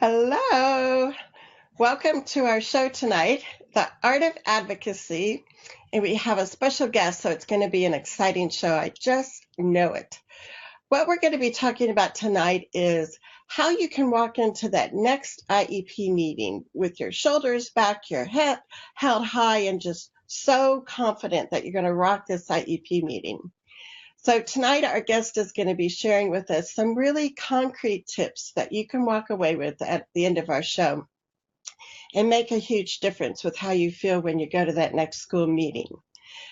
Hello. Welcome to our show tonight, The Art of Advocacy. And we have a special guest, so it's going to be an exciting show. I just know it. What we're going to be talking about tonight is how you can walk into that next IEP meeting with your shoulders back, your head held high, and just so confident that you're going to rock this IEP meeting. So tonight our guest is going to be sharing with us some really concrete tips that you can walk away with at the end of our show and make a huge difference with how you feel when you go to that next school meeting.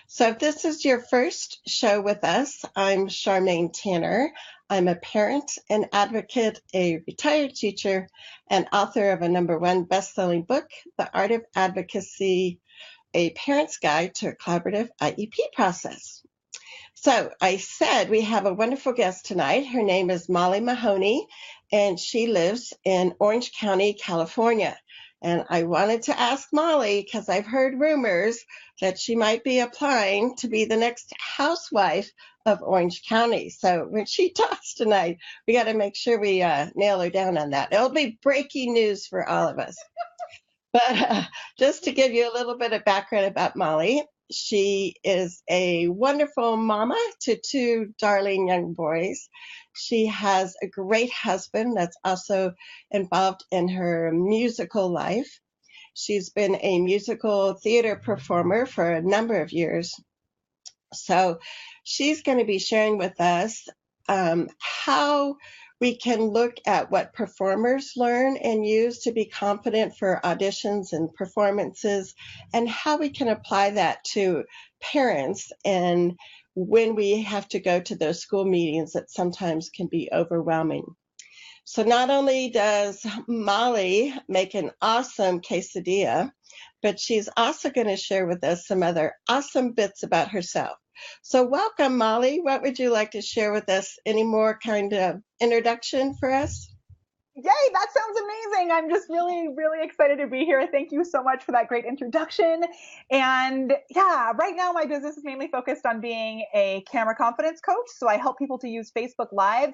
So if this is your first show with us, I'm Charmaine Thaner. I'm a parent and advocate, a retired teacher, and author of a #1 best-selling book, The Art of Advocacy, A Parent's Guide to a Collaborative IEP Process. So I said we have a wonderful guest tonight. Her name is Molly Mahoney, and she lives in Orange County, California. And I wanted to ask Molly, because I've heard rumors that she might be applying to be the next housewife of Orange County. So when she talks tonight, we got to make sure we nail her down on that. It'll be breaking news for all of us. But just to give you a little bit of background about Molly, she is a wonderful mama to two darling young boys. She has a great husband that's also involved in her musical life. She's been a musical theater performer for a number of years. So she's going to be sharing with us how we can look at what performers learn and use to be confident for auditions and performances, and how we can apply that to parents and when we have to go to those school meetings that sometimes can be overwhelming. So not only does Molly make an awesome quesadilla, but she's also going to share with us some other awesome bits about herself. So welcome, Molly. What would you like to share with us? Any more kind of introduction for us? Yay, that sounds amazing. I'm just really, really excited to be here. Thank you so much for that great introduction. And yeah, right now my business is mainly focused on being a camera confidence coach. So I help people to use Facebook Live.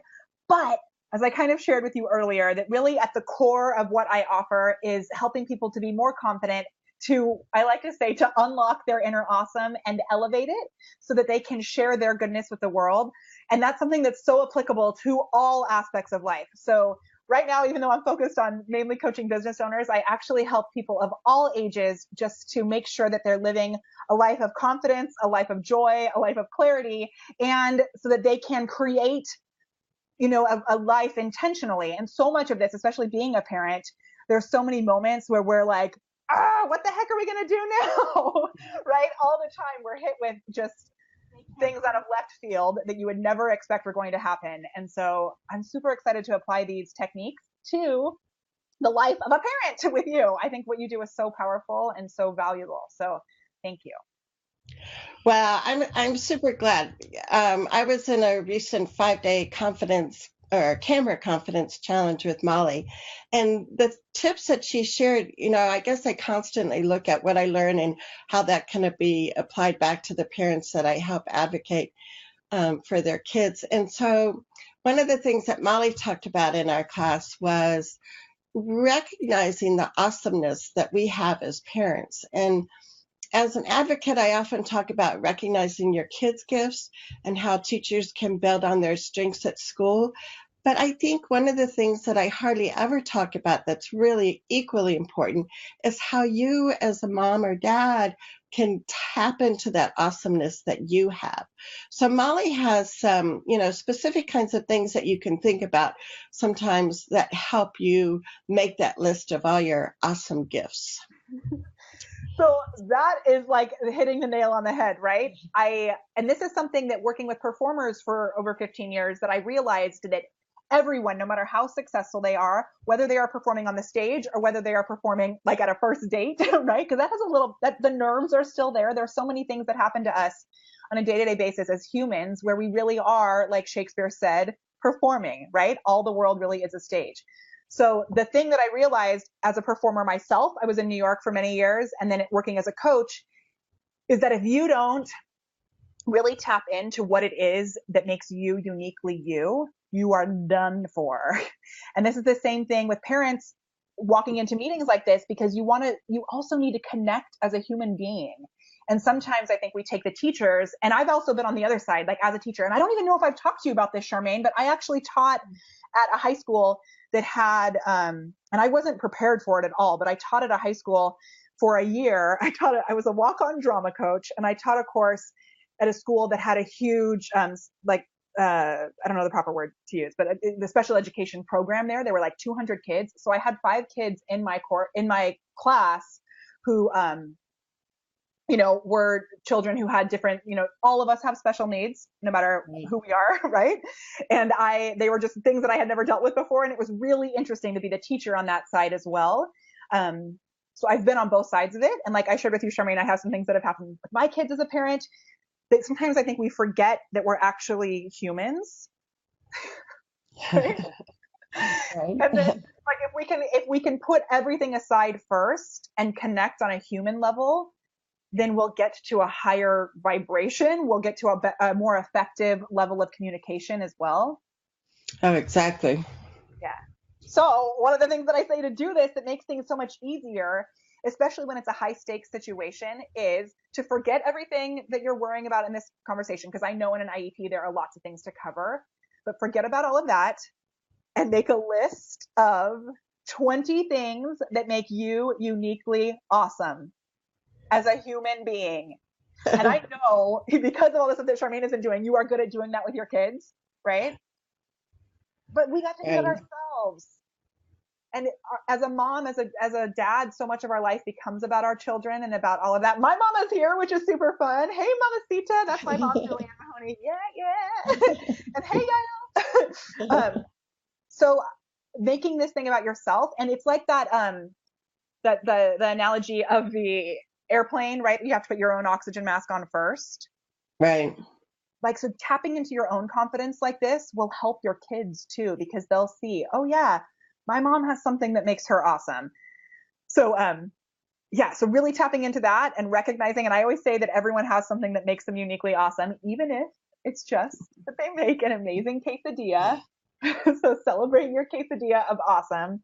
But as I kind of shared with you earlier, that really at the core of what I offer is helping people to be more confident, to, I like to say, to unlock their inner awesome and elevate it so that they can share their goodness with the world. And that's something that's so applicable to all aspects of life. So right now, even though I'm focused on mainly coaching business owners, I actually help people of all ages just to make sure that they're living a life of confidence, a life of joy, a life of clarity, and so that they can create, a life intentionally. And so much of this, especially being a parent, there's so many moments where we're like, what the heck are we going to do now? Right? All the time we're hit with just things out of left field that you would never expect were going to happen. And so I'm super excited to apply these techniques to the life of a parent with you. I think what you do is so powerful and so valuable. So thank you. Well, I'm super glad. I was in a recent 5-day confidence or camera confidence challenge with Molly, and the tips that she shared, I guess I constantly look at what I learn and how that can be applied back to the parents that I help advocate for their kids. And so one of the things that Molly talked about in our class was recognizing the awesomeness that we have as parents. And as an advocate, I often talk about recognizing your kids' gifts and how teachers can build on their strengths at school. But I think one of the things that I hardly ever talk about that's really equally important is how you as a mom or dad can tap into that awesomeness that you have. So Molly has some, specific kinds of things that you can think about sometimes that help you make that list of all your awesome gifts. So that is like hitting the nail on the head, right? And this is something that working with performers for over 15 years that I realized that everyone, no matter how successful they are, whether they are performing on the stage or whether they are performing like at a first date, right? Because that has that the nerves are still there. There's so many things that happen to us on a day-to-day basis as humans where we really are, like Shakespeare said, performing, right? All the world really is a stage. So the thing that I realized as a performer myself, I was in New York for many years, and then working as a coach, is that if you don't really tap into what it is that makes you uniquely you, you are done for. And this is the same thing with parents walking into meetings like this, because you also need to connect as a human being. And sometimes I think we take the teachers, and I've also been on the other side, like as a teacher, and I don't even know if I've talked to you about this, Charmaine, but I actually taught at a high school that had, and I wasn't prepared for it at all, but I taught at a high school for a year. I was a walk-on drama coach, and I taught a course at a school that had a huge, I don't know the proper word to use, but the special education program there were like 200 kids. So I had 5 kids in my class who, were children who had different, all of us have special needs, no matter who we are, right? And they were just things that I had never dealt with before. And it was really interesting to be the teacher on that side as well. So I've been on both sides of it. And like I shared with you, Charmaine, I have some things that have happened with my kids as a parent that sometimes I think we forget that we're actually humans. Right? Right. And then like if we can put everything aside first and connect on a human level, then we'll get to a higher vibration. We'll get to a more effective level of communication as well. Oh, exactly. Yeah. So one of the things that I say to do this that makes things so much easier, especially when it's a high stakes situation, is to forget everything that you're worrying about in this conversation. Because I know in an IEP, there are lots of things to cover, but forget about all of that and make a list of 20 things that make you uniquely awesome as a human being. And I know because of all this stuff that Charmaine has been doing, you are good at doing that with your kids, right? But we got to do that ourselves. And as a mom, as a dad, so much of our life becomes about our children and about all of that. My mama's here, which is super fun. Hey, Mama Sita. That's my mom, Julianne Mahoney. Yeah. And hey, Gail. So making this thing about yourself, and it's like that, the analogy of the airplane, right? You have to put your own oxygen mask on first. Right. Like, so tapping into your own confidence like this will help your kids too, because they'll see, oh yeah, my mom has something that makes her awesome. So, so really tapping into that and recognizing, and I always say that everyone has something that makes them uniquely awesome, even if it's just that they make an amazing quesadilla. So celebrate your quesadilla of awesome,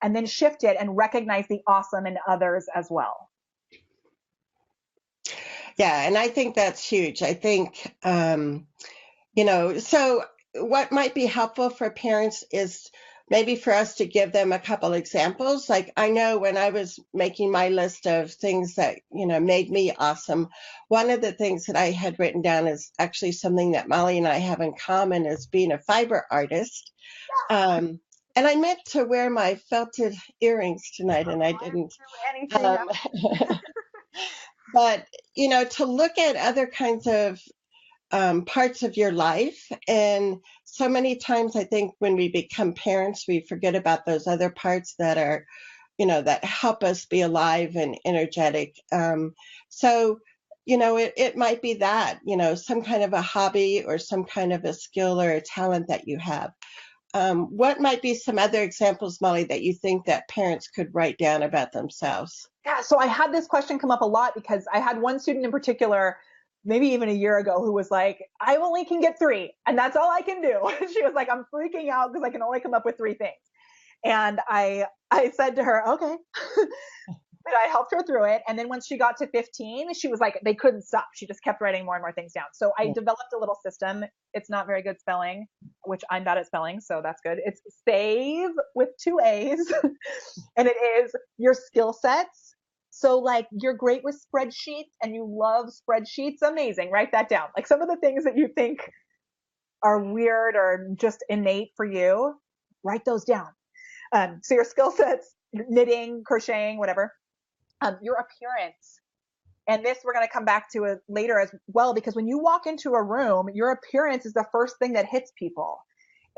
and then shift it and recognize the awesome in others as well. Yeah, and I think that's huge. I think, so what might be helpful for parents is maybe for us to give them a couple examples. Like I know when I was making my list of things that, made me awesome, one of the things that I had written down is actually something that Molly and I have in common is being a fiber artist. And I meant to wear my felted earrings tonight, and I didn't. But, to look at other kinds of parts of your life. And so many times I think when we become parents, we forget about those other parts that are, that help us be alive and energetic. So, it might be that, some kind of a hobby or some kind of a skill or a talent that you have. What might be some other examples, Molly, that you think that parents could write down about themselves? Yeah, so I had this question come up a lot because I had one student in particular, maybe even a year ago, who was like, I only can get 3 and that's all I can do. She was like, I'm freaking out because I can only come up with 3 things. And I said to her, okay. But I helped her through it. And then once she got to 15, she was like, they couldn't stop. She just kept writing more and more things down. So I developed a little system. It's not very good spelling, which I'm bad at spelling, so that's good. It's SAVE with 2 A's. And it is your skill sets. So like you're great with spreadsheets and you love spreadsheets. Amazing. Write that down. Like some of the things that you think are weird or just innate for you, write those down. So your skill sets, knitting, crocheting, whatever. Your appearance. And this we're going to come back to it later as well, because when you walk into a room, your appearance is the first thing that hits people.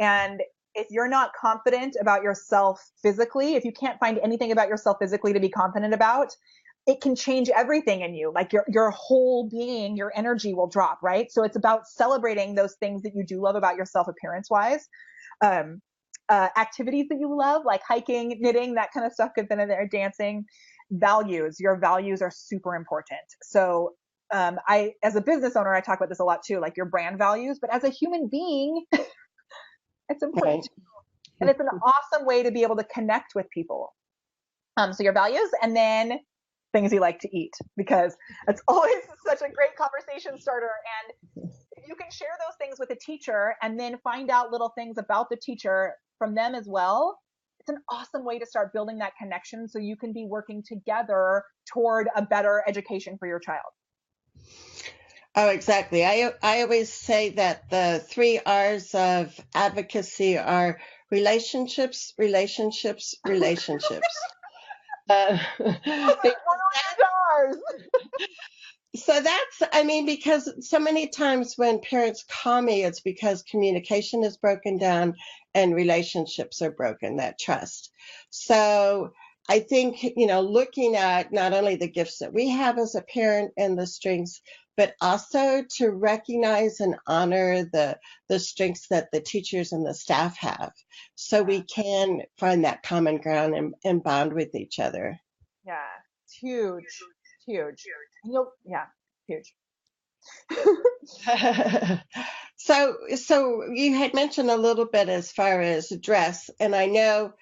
And if you're not confident about yourself physically, if you can't find anything about yourself physically to be confident about, it can change everything in you. Like your whole being, your energy will drop, right? So it's about celebrating those things that you do love about yourself appearance wise. Activities that you love, like hiking, knitting, that kind of stuff could fit in there, dancing. Values. Your values are super important. So as a business owner, I talk about this a lot too, like your brand values, but as a human being, it's important. And it's an awesome way to be able to connect with people. So your values, and then things you like to eat, because it's always such a great conversation starter. And if you can share those things with a teacher and then find out little things about the teacher from them as well, it's an awesome way to start building that connection so you can be working together toward a better education for your child. Oh, exactly. I always say that the 3 R's of advocacy are relationships, relationships, relationships. So that's, I mean, because so many times when parents call me, it's because communication is broken down and relationships are broken, that trust. So I think, looking at not only the gifts that we have as a parent and the strengths, but also to recognize and honor the strengths that the teachers and the staff have, so we can find that common ground and bond with each other. Yeah, it's huge, huge. Yeah, huge. So you had mentioned a little bit as far as dress, and I know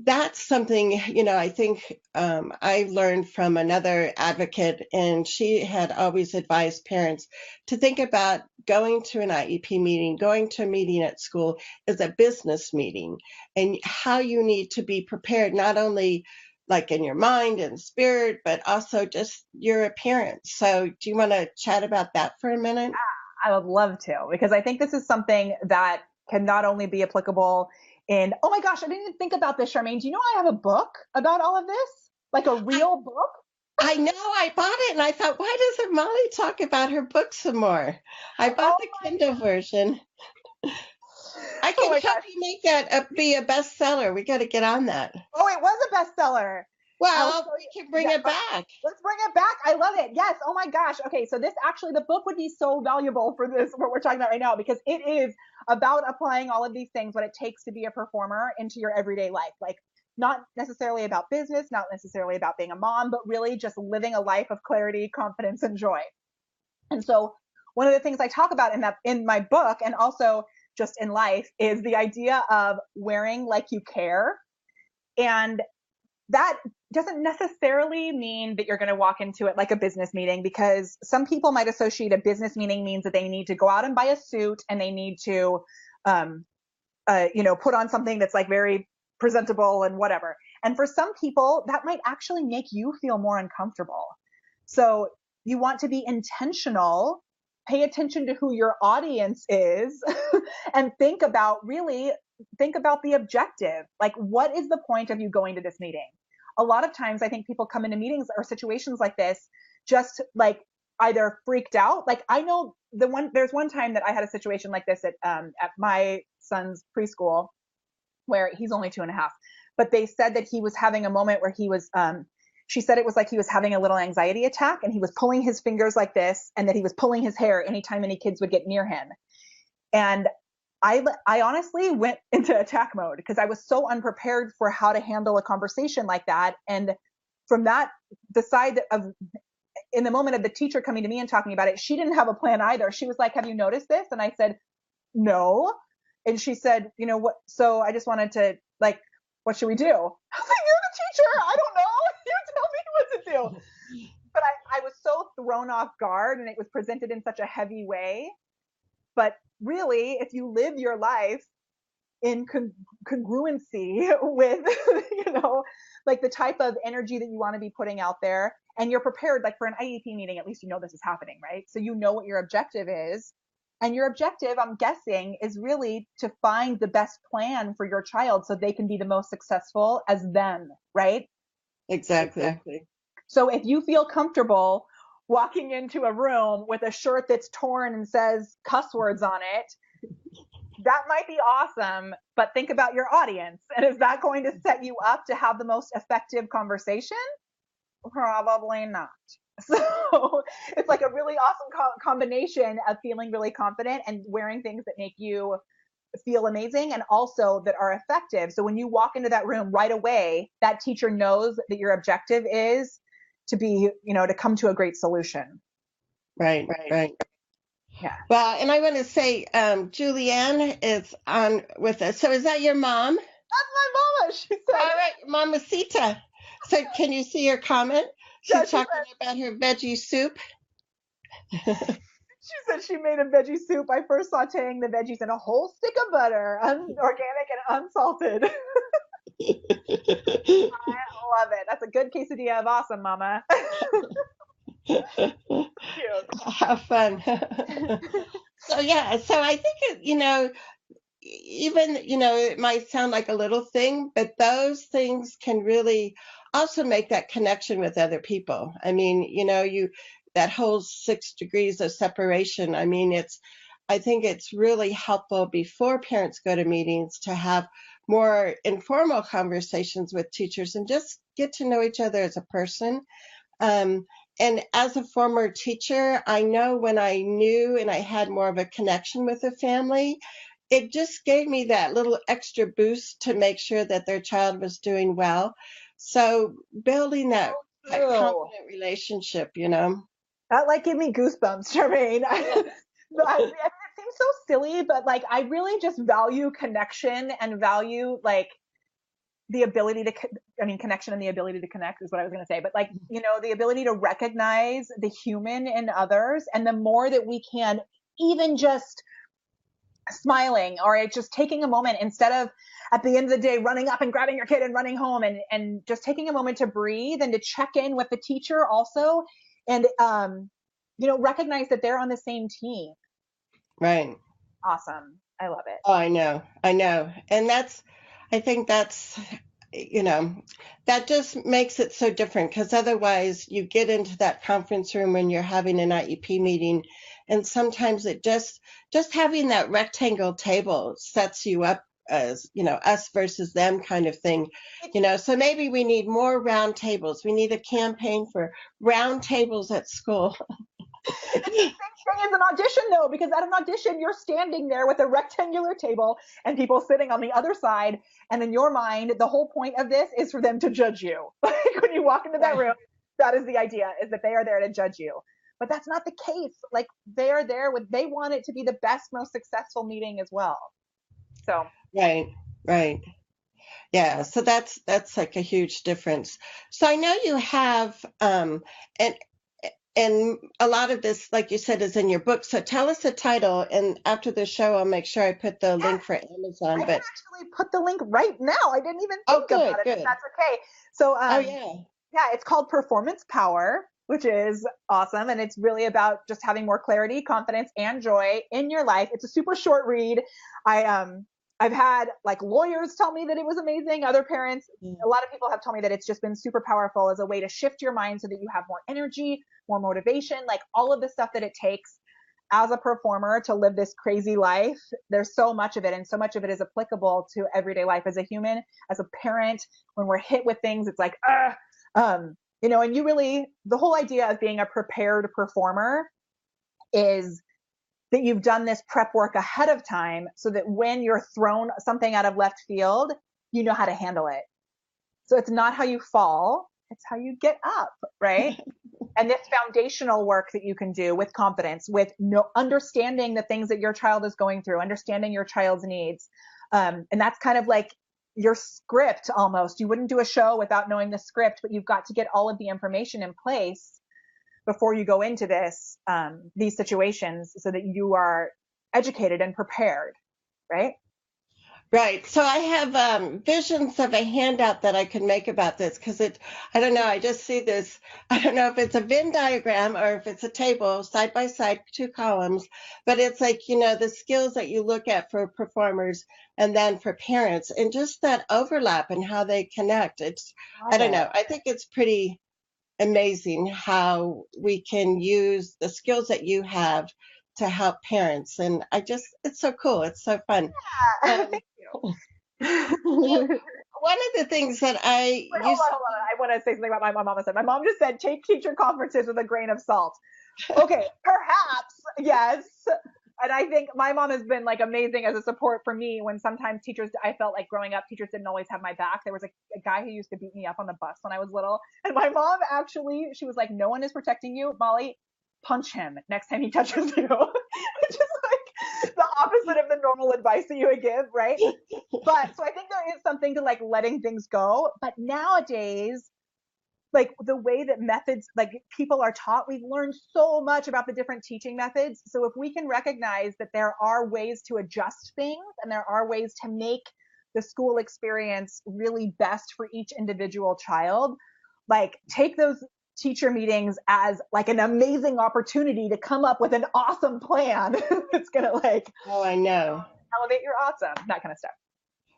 that's something, I think I learned from another advocate, and she had always advised parents to think about going to an IEP meeting, going to a meeting at school as a business meeting, and how you need to be prepared, not only like in your mind and spirit, but also just your appearance. So do you want to chat about that for a minute? I would love to, because I think this is something that can not only be applicable in, oh my gosh, I didn't even think about this, Charmaine. Do you know I have a book about all of this? Like a real book? I know, I bought it and I thought, why doesn't Molly talk about her book some more? I bought the Kindle version. I can help you make that be a bestseller. We got to get on that. Oh, it was a bestseller. Well, we can bring it back. Let's bring it back. I love it. Yes. Oh my gosh. Okay. So the book would be so valuable for this, what we're talking about right now, because it is about applying all of these things, what it takes to be a performer into your everyday life. Like, not necessarily about business, not necessarily about being a mom, but really just living a life of clarity, confidence, and joy. And so one of the things I talk about in my book, and also just in life, is the idea of wearing like you care. And that doesn't necessarily mean that you're going to walk into it like a business meeting, because some people might associate a business meeting means that they need to go out and buy a suit and they need to, put on something that's like very presentable and whatever. And for some people, that might actually make you feel more uncomfortable. So you want to be intentional, pay attention to who your audience is, and think about the objective. Like, what is the point of you going to this meeting? A lot of times I think people come into meetings or situations like this just like either freaked out. Like, I know there's one time that I had a situation like this at my son's preschool, where he's only 2.5, but they said that he was having a moment where he was, she said it was like he was having a little anxiety attack, and he was pulling his fingers like this, and that he was pulling his hair anytime any kids would get near him. And I honestly went into attack mode, because I was so unprepared for how to handle a conversation like that. And from that, the side of, in the moment of the teacher coming to me and talking about it, she didn't have a plan either. She was like, have you noticed this? And I said, no. And she said, you know what? So I just wanted to, like, what should we do? I was like, you're the teacher. I don't know. You tell me what to do. But I was so thrown off guard, and it was presented in such a heavy way. But really, if you live your life in congruency with, like the type of energy that you want to be putting out there, and you're prepared, like for an IEP meeting, at least you know this is happening, right? So you know what your objective is. And your objective, I'm guessing, is really to find the best plan for your child so they can be the most successful as them, right? Exactly. So if you feel comfortable walking into a room with a shirt that's torn and says cuss words on it, that might be awesome, but think about your audience. And is that going to set you up to have the most effective conversation? Probably not. So it's like a really awesome combination of feeling really confident and wearing things that make you feel amazing, and also that are effective. So when you walk into that room right away, that teacher knows that your objective is to be, to come to a great solution. Right. Yeah. Well, and I want to say, Julianne is on with us. So is that your mom? That's my mama. She All said, right, Mamacita. So can you see her comment? yeah, She's talking about her veggie soup. she said she made a veggie soup by first sauteing the veggies in a whole stick of butter, organic and unsalted. I love it. That's a good quesadilla of awesome, mama. Cute. Have fun. So yeah, so I think even it might sound like a little thing, but those things can really also make that connection with other people. I mean, you that whole 6 degrees of separation. I mean, I think it's really helpful before parents go to meetings to have more informal conversations with teachers and just get to know each other as a person. um, and as a former teacher, I know when I knew and I had more of a connection with the family, it just gave me that little extra boost to make sure that their child was doing well. So building that True. confident relationship. That like gave me goosebumps, Charmaine. It seems so silly, but like I really just value connection and value like the ability to, I mean, connection and the ability to connect is what I was going to say, but like, the ability to recognize the human in others. And the more that we can even just smiling or just taking a moment instead of at the end of the day running up and grabbing your kid and running home and just taking a moment to breathe and to check in with the teacher also and recognize that they're on the same team. Right. Awesome. I love it. Oh, I know. And I think that just makes it so different because otherwise you get into that conference room when you're having an IEP meeting, and sometimes it just having that rectangle table sets you up as, us versus them kind of thing. So maybe we need more round tables. We need a campaign for round tables at school. It's the same thing as an audition though, because at an audition you're standing there with a rectangular table and people sitting on the other side, and in your mind the whole point of this is for them to judge you. Like when you walk into that room, that is the idea, is that they are there to judge you. But that's not the case. Like they are there they want it to be the best, most successful meeting as well. So Right. Yeah, so that's like a huge difference. So I know you have and a lot of this, like you said, is in your book. So tell us the title, and after the show, I'll make sure I put the link for Amazon. I can actually put the link right now. I didn't even think about it. Good. That's okay. So Oh yeah. yeah, it's called Performance Power, which is awesome. And it's really about just having more clarity, confidence, and joy in your life. It's a super short read. I've had like lawyers tell me that it was amazing. Other parents, a lot of people have told me that it's just been super powerful as a way to shift your mind so that you have more energy, more motivation, like all of the stuff that it takes as a performer to live this crazy life. There's so much of it, and so much of it is applicable to everyday life as a human, as a parent. When we're hit with things, it's like, and you really, the whole idea of being a prepared performer is that you've done this prep work ahead of time so that when you're thrown something out of left field, you know how to handle it. So it's not how you fall, it's how you get up, right? And this foundational work that you can do with confidence, with understanding the things that your child is going through, understanding your child's needs. And that's kind of like your script almost. You wouldn't do a show without knowing the script, but you've got to get all of the information in place before you go into these situations so that you are educated and prepared, right? Right. So I have visions of a handout that I could make about this because I don't know, I just see this. I don't know if it's a Venn diagram or if it's a table side by side, 2 columns, but it's like, the skills that you look at for performers and then for parents and just that overlap and how they connect. I don't know. I think it's pretty amazing how we can use the skills that you have to help parents. And it's so cool. It's so fun. Yeah. Thank you. One of the things that Wait, hold on. I want to say something about my mom said. My mom just said, take teacher conferences with a grain of salt. Okay, perhaps, yes. And I think my mom has been like amazing as a support for me when sometimes I felt like growing up, teachers didn't always have my back. There was a guy who used to beat me up on the bus when I was little. And my mom actually, she was like, no one is protecting you, Molly. punch him next time he touches you, which is like the opposite of the normal advice that you would give, right? But so I think there is something to like letting things go. But nowadays, like the way that methods, like people are taught, we've learned so much about the different teaching methods. So if we can recognize that there are ways to adjust things and there are ways to make the school experience really best for each individual child, like take those teacher meetings as like an amazing opportunity to come up with an awesome plan that's going to like, Oh, I know. elevate your awesome, that kind of stuff.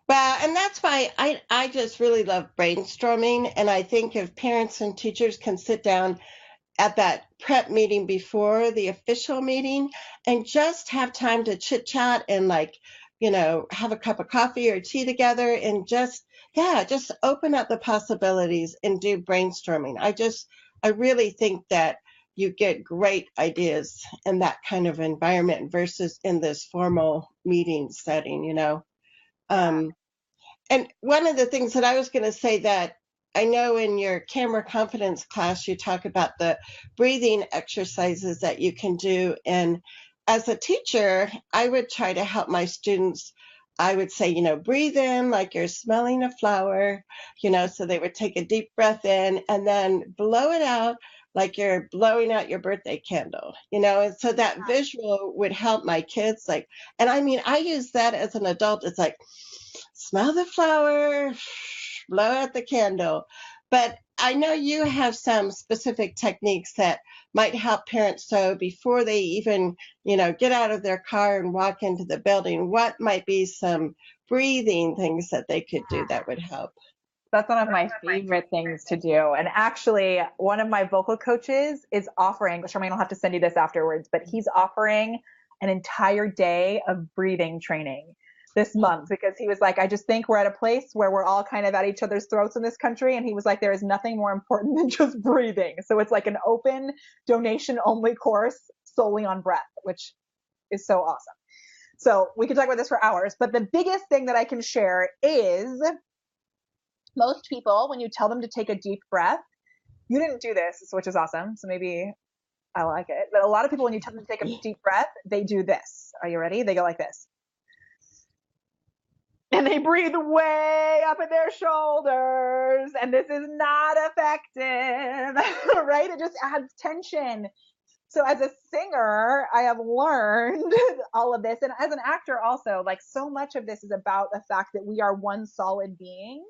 Well, and that's why I just really love brainstorming. And I think if parents and teachers can sit down at that prep meeting before the official meeting and just have time to chit chat and like, have a cup of coffee or tea together and just, yeah, just open up the possibilities and do brainstorming. I really think that you get great ideas in that kind of environment versus in this formal meeting setting. Um, and one of the things that I was going to say that I know in your camera confidence class, you talk about the breathing exercises that you can do. And as a teacher, I would try to help my students. I would say, breathe in like you're smelling a flower, so they would take a deep breath in and then blow it out like you're blowing out your birthday candle, and so that visual would help my kids. Like, and I mean, I use that as an adult. It's like, smell the flower, blow out the candle. But I know you have some specific techniques that might help parents. So before they even, get out of their car and walk into the building, what might be some breathing things that they could do that would help? That's one of my favorite things to do. And actually, one of my vocal coaches is offering, Charmaine, I'll have to send you this afterwards, but he's offering an entire day of breathing training this month because he was like, I just think we're at a place where we're all kind of at each other's throats in this country. And he was like, there is nothing more important than just breathing. So it's like an open donation only course solely on breath, which is so awesome. So we could talk about this for hours, but the biggest thing that I can share is most people, when you tell them to take a deep breath, you didn't do this, which is awesome. So maybe I like it. But a lot of people, when you tell them to take a deep breath, they do this. Are you ready? They go like this. And they breathe way up in their shoulders. And this is not effective, right? It just adds tension. So as a singer, I have learned all of this. And as an actor also, like so much of this is about the fact that we are one solid being.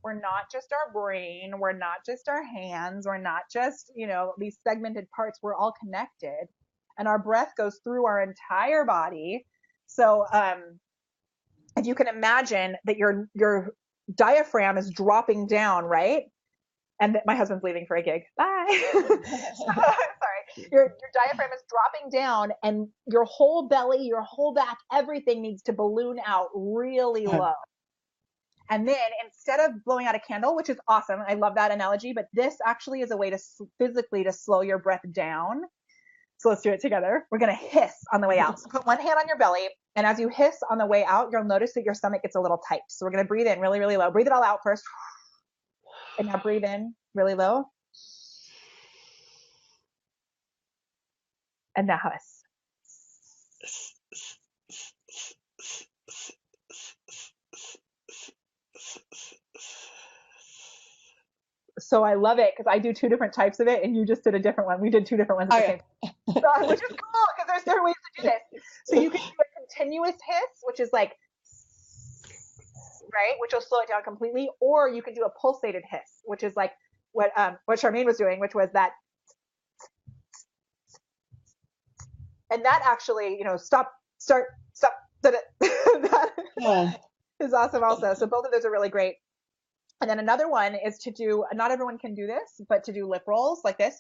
We're not just our brain. We're not just our hands. We're not just, these segmented parts. We're all connected. And our breath goes through our entire body. So, if you can imagine that your diaphragm is dropping down, right? And that my husband's leaving for a gig. Bye. Sorry. Your diaphragm is dropping down and your whole belly, your whole back, everything needs to balloon out really low. And then instead of blowing out a candle, which is awesome, I love that analogy, but this actually is a way to physically to slow your breath down. So let's do it together. We're going to hiss on the way out. So put one hand on your belly. And as you hiss on the way out, you'll notice that your stomach gets a little tight. So we're going to breathe in really, really low. Breathe it all out first. And now breathe in really low. And now hiss. So I love it because I do two different types of it and you just did a different one. We did two different ones at the same time. Which is cool because there's different ways to do this. So you can do a continuous hiss, which is like, right, which will slow it down completely, or you can do a pulsated hiss, which is like what Charmaine was doing, which was that, and that actually, stop, start, stop. That is awesome also. So both of those are really great. And then another one is to do, not everyone can do this, but to do lip rolls like this.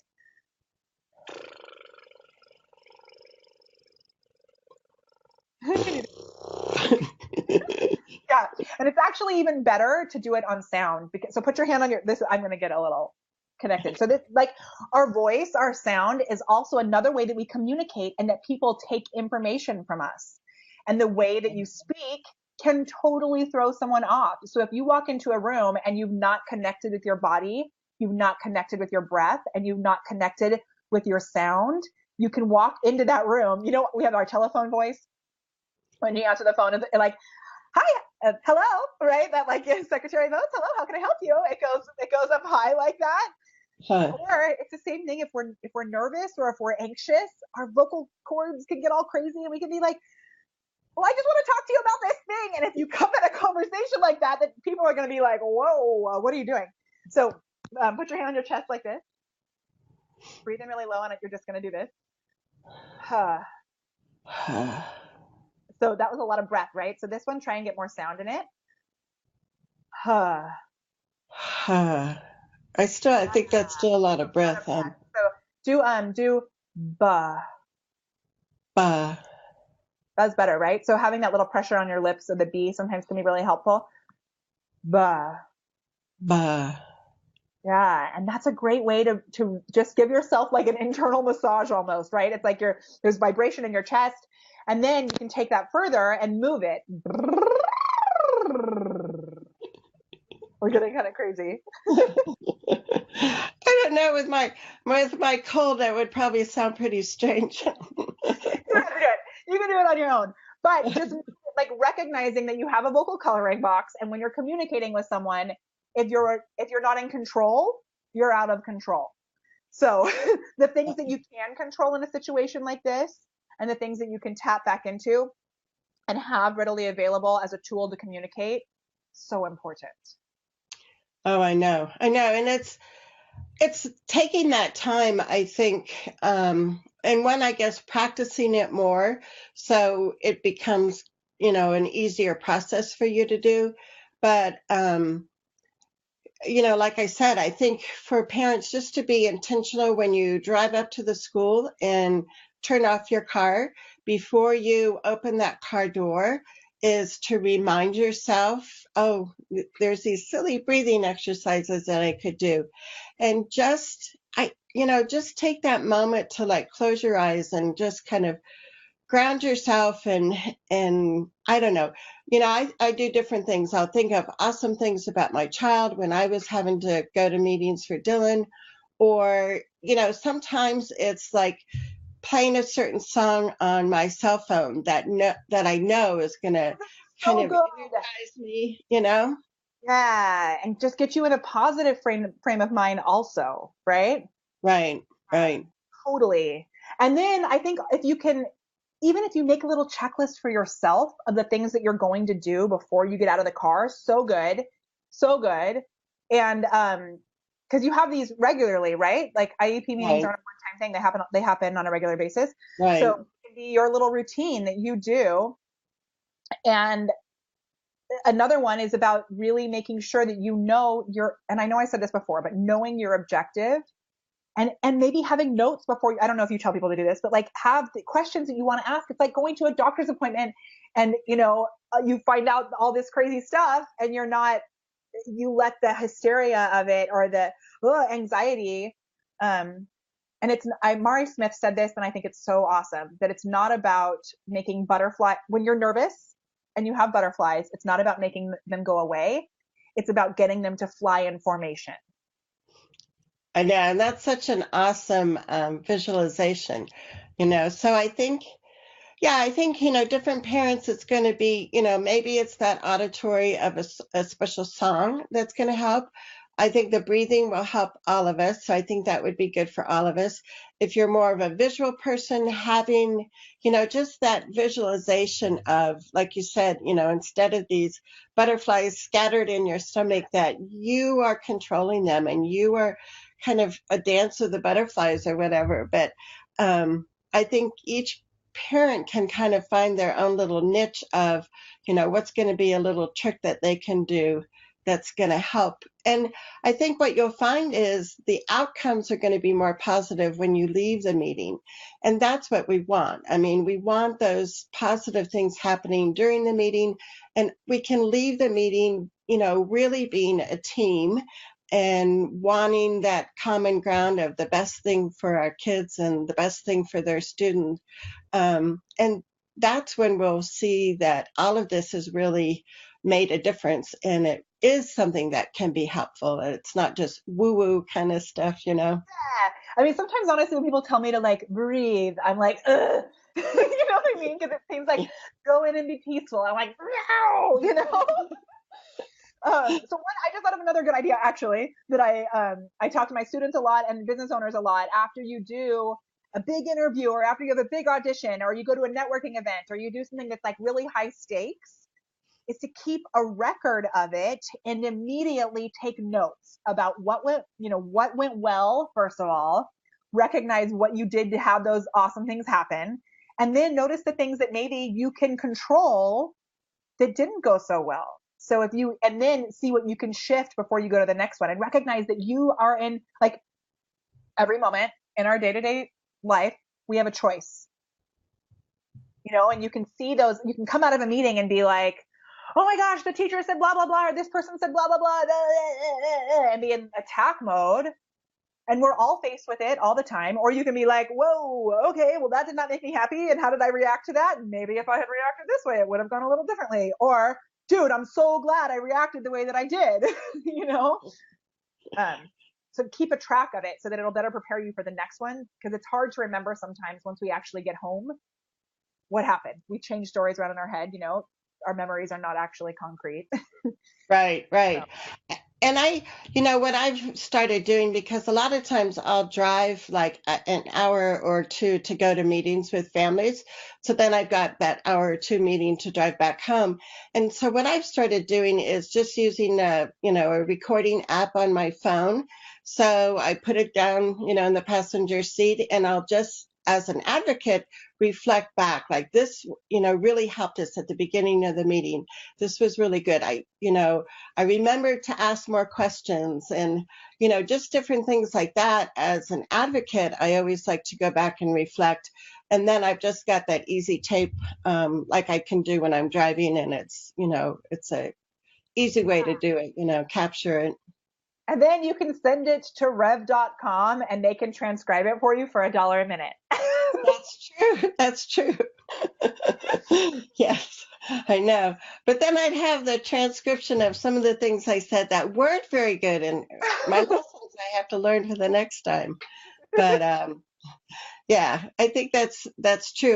Yeah, and it's actually even better to do it on sound. So put your hand on this, I'm going to get a little connected. So this, like our voice, our sound is also another way that we communicate and that people take information from us. And the way that you speak can totally throw someone off. So if you walk into a room and you've not connected with your body, you've not connected with your breath, and you've not connected with your sound, you can walk into that room. You know, we have our telephone voice when you answer the phone, and like, hi, hello, right? That like secretary votes, hello, how can I help you? It goes up high like that. Huh. Or it's the same thing if we're nervous or if we're anxious, our vocal cords can get all crazy and we can be like, well, I just want to talk to you about this thing. And if you come at a conversation like that, that people are going to be like, whoa, what are you doing? So put your hand on your chest like this. Breathe in really low on it. You're just going to do this. So that was a lot of breath, right? So this one, try and get more sound in it. I think that's still a lot of breath. So do ba. Ba. That's better, right? So having that little pressure on your lips, so the B sometimes can be really helpful. Ba. Ba. Yeah, and that's a great way to just give yourself like an internal massage almost, right? It's like there's vibration in your chest, and then you can take that further and move it. We're getting kind of crazy. I don't know, with my cold, that would probably sound pretty strange. You can do it on your own, but just like recognizing that you have a vocal coloring box, and when you're communicating with someone, if you're not in control, you're out of control. So the things that you can control in a situation like this, and the things that you can tap back into and have readily available as a tool to communicate, so important. Oh, I know. And it's taking that time, I think, and when, I guess, practicing it more, so it becomes, an easier process for you to do. But, like I said, I think for parents, just to be intentional when you drive up to the school and turn off your car before you open that car door, is to remind yourself, oh, there's these silly breathing exercises that I could do. And just take that moment to like close your eyes and just kind of ground yourself, and I don't know, I do different things. I'll think of awesome things about my child when I was having to go to meetings for Dylan, or sometimes it's like playing a certain song on my cell phone that I know is going to kind of energize me, Yeah, and just get you in a positive frame of mind also, right? Right. Totally. And then I think if you can, even if you make a little checklist for yourself of the things that you're going to do before you get out of the car, so good. And because you have these regularly, right? Like IEP meetings aren't a one-time thing; they happen on a regular basis. Right. So it can be your little routine that you do. And another one is about really making sure that and I know I said this before, but knowing your objective. And maybe having notes before, I don't know if you tell people to do this, but like have the questions that you want to ask. It's like going to a doctor's appointment and, you find out all this crazy stuff and you let the hysteria of it or the anxiety. And Mari Smith said this, and I think it's so awesome, that it's not about making when you're nervous and you have butterflies, it's not about making them go away. It's about getting them to fly in formation. I know, and that's such an awesome visualization, So I think, different parents, it's going to be, maybe it's that auditory of a special song that's going to help. I think the breathing will help all of us. So I think that would be good for all of us. If you're more of a visual person, having, just that visualization of, like you said, instead of these butterflies scattered in your stomach, that you are controlling them and you are kind of a dance of the butterflies or whatever. But I think each parent can kind of find their own little niche of, what's going to be a little trick that they can do that's going to help. And I think what you'll find is the outcomes are going to be more positive when you leave the meeting. And that's what we want. I mean, we want those positive things happening during the meeting, and we can leave the meeting, really being a team and wanting that common ground of the best thing for our kids and the best thing for their students. And that's when we'll see that all of this has really made a difference, and it is something that can be helpful. It's not just woo-woo kind of stuff, Yeah. I mean, sometimes honestly, when people tell me to like breathe, I'm like, ugh. You know what I mean? Because it seems like go in and be peaceful. I'm like, no, you know. So one, I just thought of another good idea actually that I talk to my students a lot and business owners a lot. After you do a big interview, or after you have a big audition, or you go to a networking event, or you do something that's like really high stakes, is to keep a record of it and immediately take notes about what went well, first of all, recognize what you did to have those awesome things happen, and then notice the things that maybe you can control that didn't go so well. So and then see what you can shift before you go to the next one, and recognize that you are in, like, every moment in our day-to-day life, we have a choice, and you can see those, you can come out of a meeting and be like, oh my gosh, the teacher said blah, blah, blah, or this person said blah, blah, blah, and be in attack mode. And we're all faced with it all the time. Or you can be like, whoa, okay, well, that did not make me happy. And how did I react to that? Maybe if I had reacted this way, it would have gone a little differently. Or, dude, I'm so glad I reacted the way that I did, you know? So keep a track of it so that it'll better prepare you for the next one. Because it's hard to remember sometimes once we actually get home what happened. We change stories around in our head, our memories are not actually concrete. Right, right. And what I've started doing, because a lot of times I'll drive like an hour or two to go to meetings with families. So then I've got that hour or two meeting to drive back home. And so what I've started doing is just using a recording app on my phone. So I put it down, in the passenger seat, and I'll just, as an advocate, reflect back like this, really helped us at the beginning of the meeting. This was really good. I remembered to ask more questions, and, just different things like that. As an advocate, I always like to go back and reflect. And then I've just got that easy tape, like I can do when I'm driving, and it's a easy way to do it, capture it. And then you can send it to rev.com and they can transcribe it for you for $1 a minute. That's true. That's true. Yes, I know. But then I'd have the transcription of some of the things I said that weren't very good, and my lessons I have to learn for the next time. But yeah, I think that's true.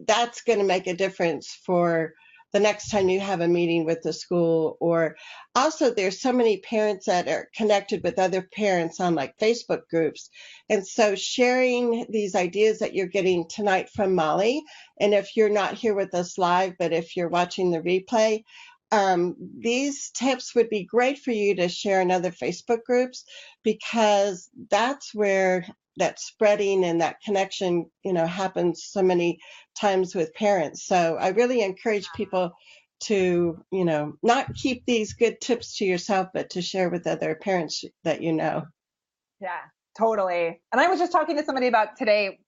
That's going to make a difference for the next time you have a meeting with the school. Or also, there's so many parents that are connected with other parents on like Facebook groups. And so sharing these ideas that you're getting tonight from Molly, and if you're not here with us live, but if you're watching the replay, these tips would be great for you to share in other Facebook groups, because that's where that spreading and that connection, happens so many times with parents. So I really encourage people to, not keep these good tips to yourself, but to share with other parents that you know. Yeah, totally. And I was just talking to somebody about today,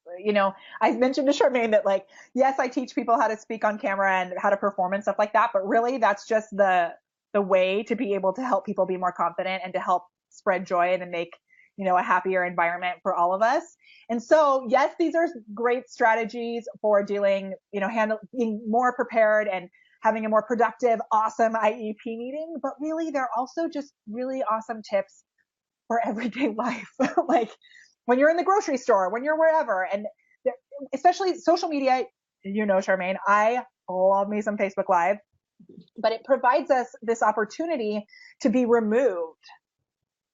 I mentioned to Charmaine that, like, yes, I teach people how to speak on camera and how to perform and stuff like that, but really that's just the way to be able to help people be more confident and to help spread joy and make, a happier environment for all of us. And so, yes, these are great strategies for dealing, being more prepared and having a more productive, awesome IEP meeting, but really they're also just really awesome tips for everyday life. Like when you're in the grocery store, when you're wherever, and especially social media, Charmaine, I love me some Facebook Live, but it provides us this opportunity to be removed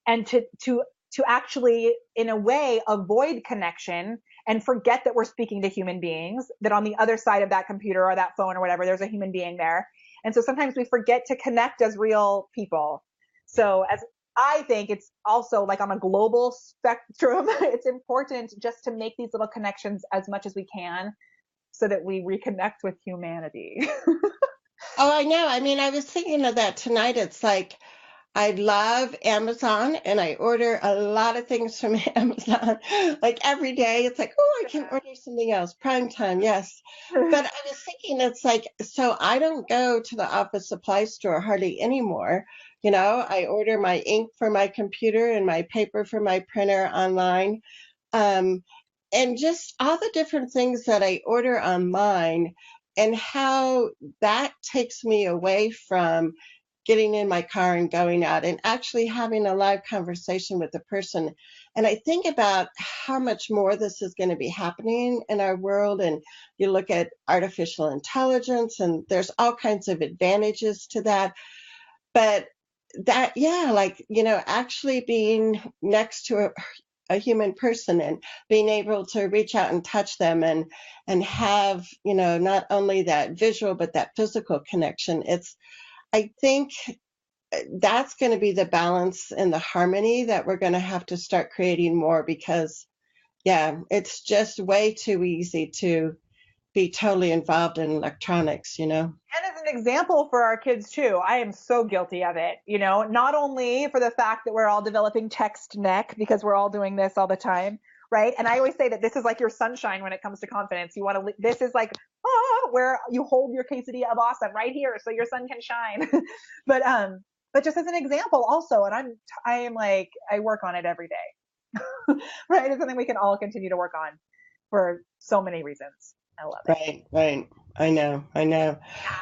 and to actually, in a way, avoid connection and forget that we're speaking to human beings, that on the other side of that computer or that phone or whatever, there's a human being there. And so sometimes we forget to connect as real people. So as I think it's also, like, on a global spectrum, it's important just to make these little connections as much as we can so that we reconnect with humanity. Oh, I know. I mean, I was thinking of that tonight. It's like, I love Amazon, and I order a lot of things from Amazon. Like every day, it's like, oh, I can order something else. Prime time, yes. But I was thinking, it's like, so I don't go to the office supply store hardly anymore. I order my ink for my computer and my paper for my printer online. Um, and just all the different things that I order online, and how that takes me away from getting in my car and going out and actually having a live conversation with the person. And I think about how much more this is going to be happening in our world. And you look at artificial intelligence, and there's all kinds of advantages to that. But that, yeah, like, actually being next to a human person and being able to reach out and touch them and have, not only that visual, but that physical connection. I think that's going to be the balance and the harmony that we're going to have to start creating more, because, yeah, it's just way too easy to be totally involved in electronics. And as an example for our kids too, I am so guilty of it, not only for the fact that we're all developing text neck because we're all doing this all the time, right? And I always say that this is like your sunshine when it comes to confidence. This is like, where you hold your quesadilla of awesome right here so your sun can shine. But just as an example also, and I am like, I work on it every day, right? It's something we can all continue to work on for so many reasons. I love it. Right. I know.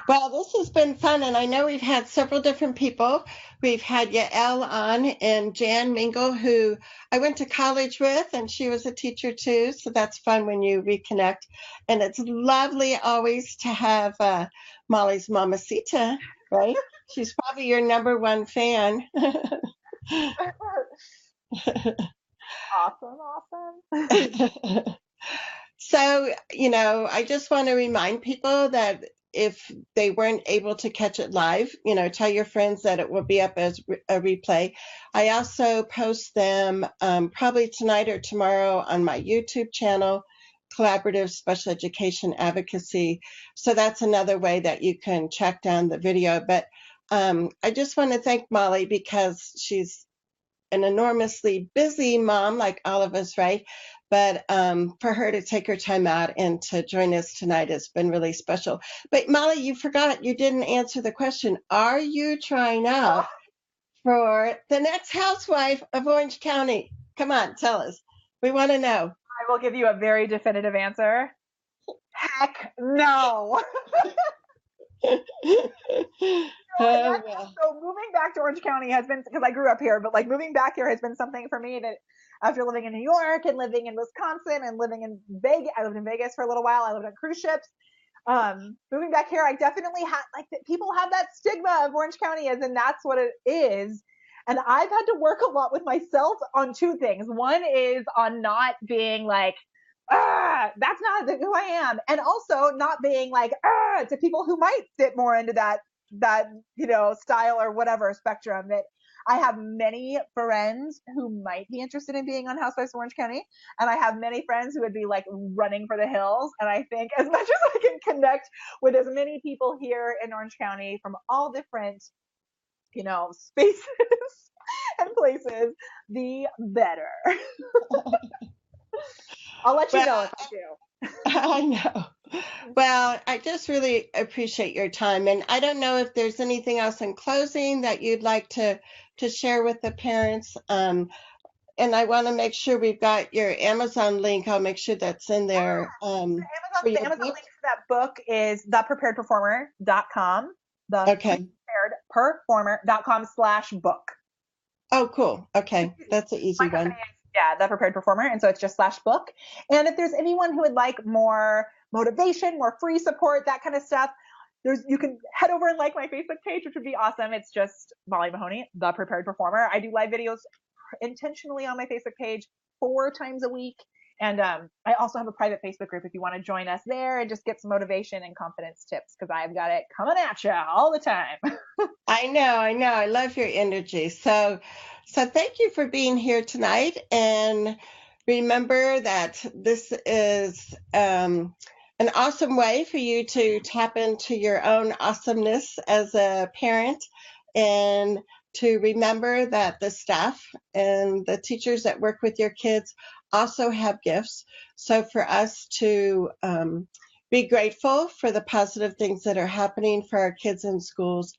Well, this has been fun, and I know we've had several different people. We've had Yael on and Jan Mingle, who I went to college with, and she was a teacher too, so that's fun when you reconnect. And it's lovely always to have Molly's Mamacita, right? She's probably your number one fan. Awesome. So, I just want to remind people that if they weren't able to catch it live, tell your friends that it will be up as a replay. I also post them probably tonight or tomorrow on my YouTube channel, Collaborative Special Education Advocacy. So that's another way that you can track down the video. But I just want to thank Molly, because she's an enormously busy mom, like all of us, right? But for her to take her time out and to join us tonight has been really special. But Molly, you didn't answer the question. Are you trying out for the next housewife of Orange County? Come on, tell us. We want to know. I will give you a very definitive answer. Heck no. So moving back to Orange County has been, because I grew up here, but like moving back here has been something for me that, after living in New York and living in Wisconsin and living in Vegas, I lived in Vegas for a little while. I lived on cruise ships. Moving back here, I definitely had, like, people have that stigma of Orange County as, and that's what it is. And I've had to work a lot with myself on two things. One is on not being like, that's not who I am. And also not being like, to people who might fit more into that, style or whatever spectrum. That I have many friends who might be interested in being on Housewives of Orange County. And I have many friends who would be like running for the hills. And I think as much as I can connect with as many people here in Orange County from all different, spaces and places, the better. I'll let you know if I do. I know. Well, I just really appreciate your time. And I don't know if there's anything else in closing that you'd like to share with the parents. And I want to make sure we've got your Amazon link. I'll make sure that's in there. The Amazon link for that book is thepreparedperformer.com. Thepreparedperformer.com/book. Oh, cool. Okay. That's an easy one. Yeah, The Prepared Performer. And so it's just /book. And if there's anyone who would like more motivation, more free support, that kind of stuff, you can head over and like my Facebook page, which would be awesome. It's just Molly Mahoney, The Prepared Performer. I do live videos intentionally on my Facebook page 4 times a week. And I also have a private Facebook group if you want to join us there and just get some motivation and confidence tips, because I've got it coming at you all the time. I know. I love your energy. So thank you for being here tonight. And remember that this is an awesome way for you to tap into your own awesomeness as a parent, and to remember that the staff and the teachers that work with your kids also have gifts. So for us to be grateful for the positive things that are happening for our kids in schools,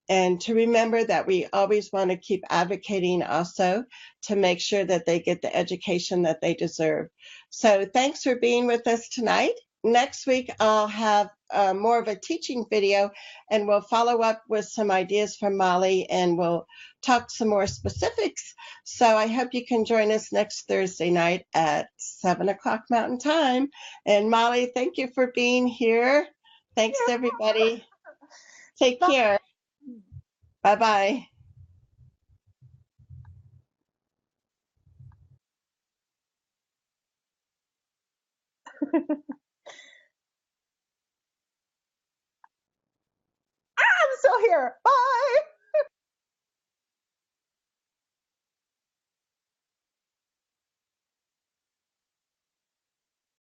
and to remember that we always want to keep advocating also to make sure that they get the education that they deserve. So thanks for being with us tonight. Next week, I'll have more of a teaching video, and we'll follow up with some ideas from Molly, and we'll talk some more specifics. So I hope you can join us next Thursday night at 7 o'clock Mountain Time. And Molly, thank you for being here. Thanks to everybody. Take care. Bye-bye.